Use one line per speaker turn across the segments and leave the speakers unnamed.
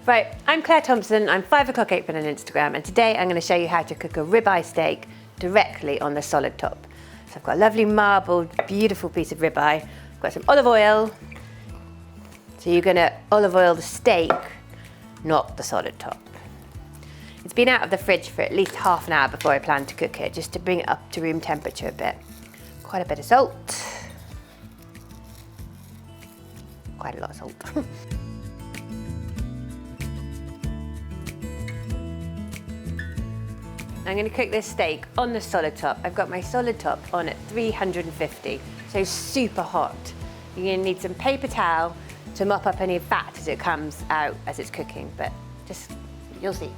Right, I'm Claire Thomson, I'm 5 o'clock apron on Instagram, and today I'm going to show you how to cook a ribeye steak directly on the solid top. So I've got a lovely marbled, beautiful piece of ribeye. I've got some olive oil. So you're going to olive oil the steak, not the solid top. It's been out of the fridge for at least half an hour before I plan to cook it, just to bring it up to room temperature a bit. Quite a bit of salt. Quite a lot of salt. I'm going to cook this steak on the solid top. I've got my solid top on at 350, so super hot. You're going to need some paper towel to mop up any fat as it comes out as it's cooking, but just, you'll see.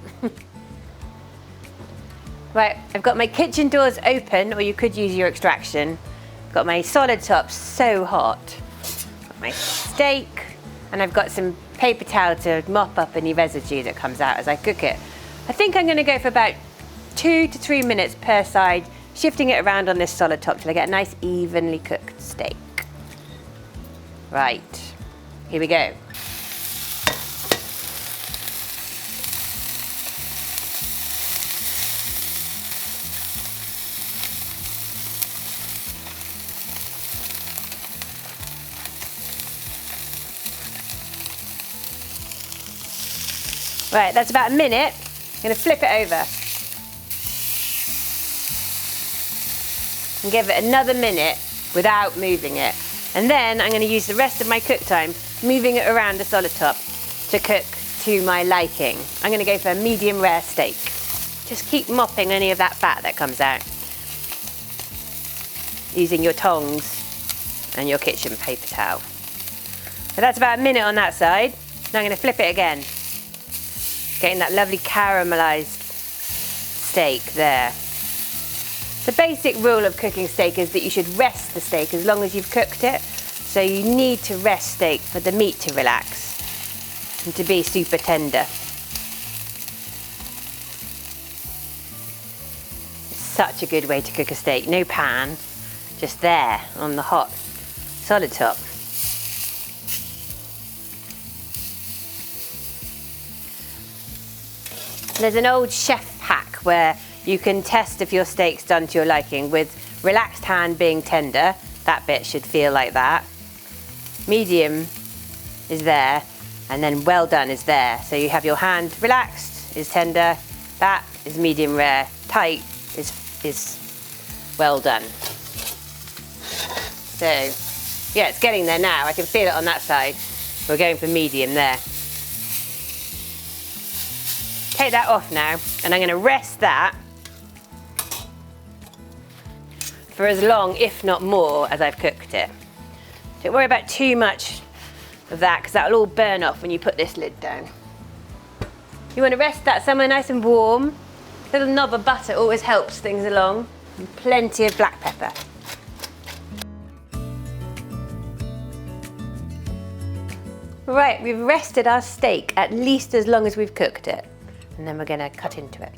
Right, I've got my kitchen doors open, or you could use your extraction. I've got my solid top so hot. Got my steak, and I've got some paper towel to mop up any residue that comes out as I cook it. I think I'm going to go for about 2 to 3 minutes per side, shifting it around on this solid top till I get a nice evenly cooked steak. Right, here we go. Right, that's about a minute. I'm going to flip it over. And give it another minute without moving it. And then I'm going to use the rest of my cook time moving it around the solid top to cook to my liking. I'm going to go for a medium rare steak. Just keep mopping any of that fat that comes out using your tongs and your kitchen paper towel. So that's about a minute on that side. Now I'm going to flip it again. Getting that lovely caramelized steak there. The basic rule of cooking steak is that you should rest the steak as long as you've cooked it. So you need to rest steak for the meat to relax and to be super tender. It's such a good way to cook a steak. No pan, just there on the hot solid top. There's an old chef hack where you can test if your steak's done to your liking with relaxed hand being tender. That bit should feel like that. Medium is there, and then well done is there. So you have your hand relaxed is tender, that is medium rare, tight is well done. So yeah, it's getting there now. I can feel it on that side. We're going for medium there. Take that off now, and I'm going to rest that for as long, if not more, as I've cooked it. Don't worry about too much of that, because that'll all burn off when you put this lid down. You want to rest that somewhere nice and warm. A little knob of butter always helps things along, and plenty of black pepper. Right, we've rested our steak at least as long as we've cooked it, and then we're going to cut into it.